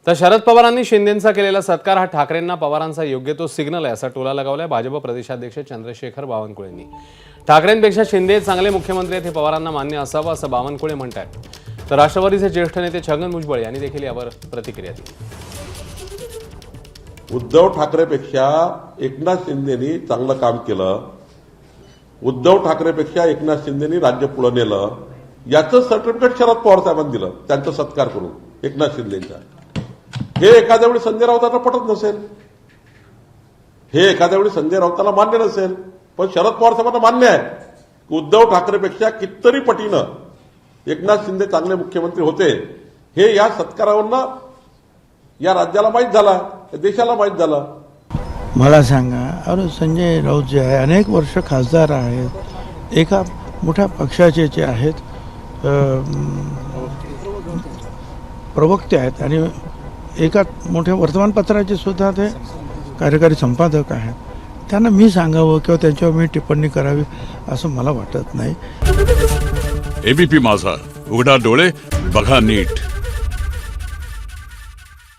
तर शरद पवारांनी शिंदेंचा केलेला सत्कार हा ठाकरेंना पवारांचा योग्य तो सिग्नल आहे असा टोला लगावलाय भाजप प्रदेशाध्यक्ष चंद्रशेखर बावनकुळेंनी। ठाकरेंपेक्षा शिंदे चांगले मुख्यमंत्री आहेत हे पवारांना मान्य असावं असं बावनकुळे म्हणतात। तर राष्ट्रवादीचे ज्येष्ठ नेते छगन भुजबळ यांनी देखील यावर प्रतिक्रिया दिली। उद्धव ठाकरेपेक्षा एकनाथ शिंदेनी चांगलं काम केलं, उद्धव ठाकरेपेक्षा एकनाथ शिंदेनी राज्य पुढे नेलं, याचं सर्टिफिकेट शरद पवार साहेबांनी दिलं त्यांचा सत्कार करून एकनाथ शिंदेचा। हे एखाद्या वेळी संजय राऊतांना पटत नसेल, हे एखाद्या वेळी संजय राऊतांना मान्य नसेल, पण शरद पवार साहेबांना मान्य आहे की उद्धव ठाकरेपेक्षा कितीतरी पटीनं एकनाथ शिंदे चांगले मुख्यमंत्री होते। हे या सत्कारावरनं या राज्याला माहीत झालं, देशाला माहीत झालं। मला सांगा, अरे संजय राऊत जे आहे अनेक वर्ष खासदार आहेत, एका मोठ्या पक्षाचे जे आहेत प्रवक्ते आहेत आणि एका मोठ्या वर्तमानपत्राचे सुद्धा ते कार्यकारी संपादक आहेत। त्यांना मी सांगावं किंवा त्यांच्यावर मी टिप्पणी करावी असं मला वाटत नाही। एबीपी माझा, उघडा डोळे बघा नीट।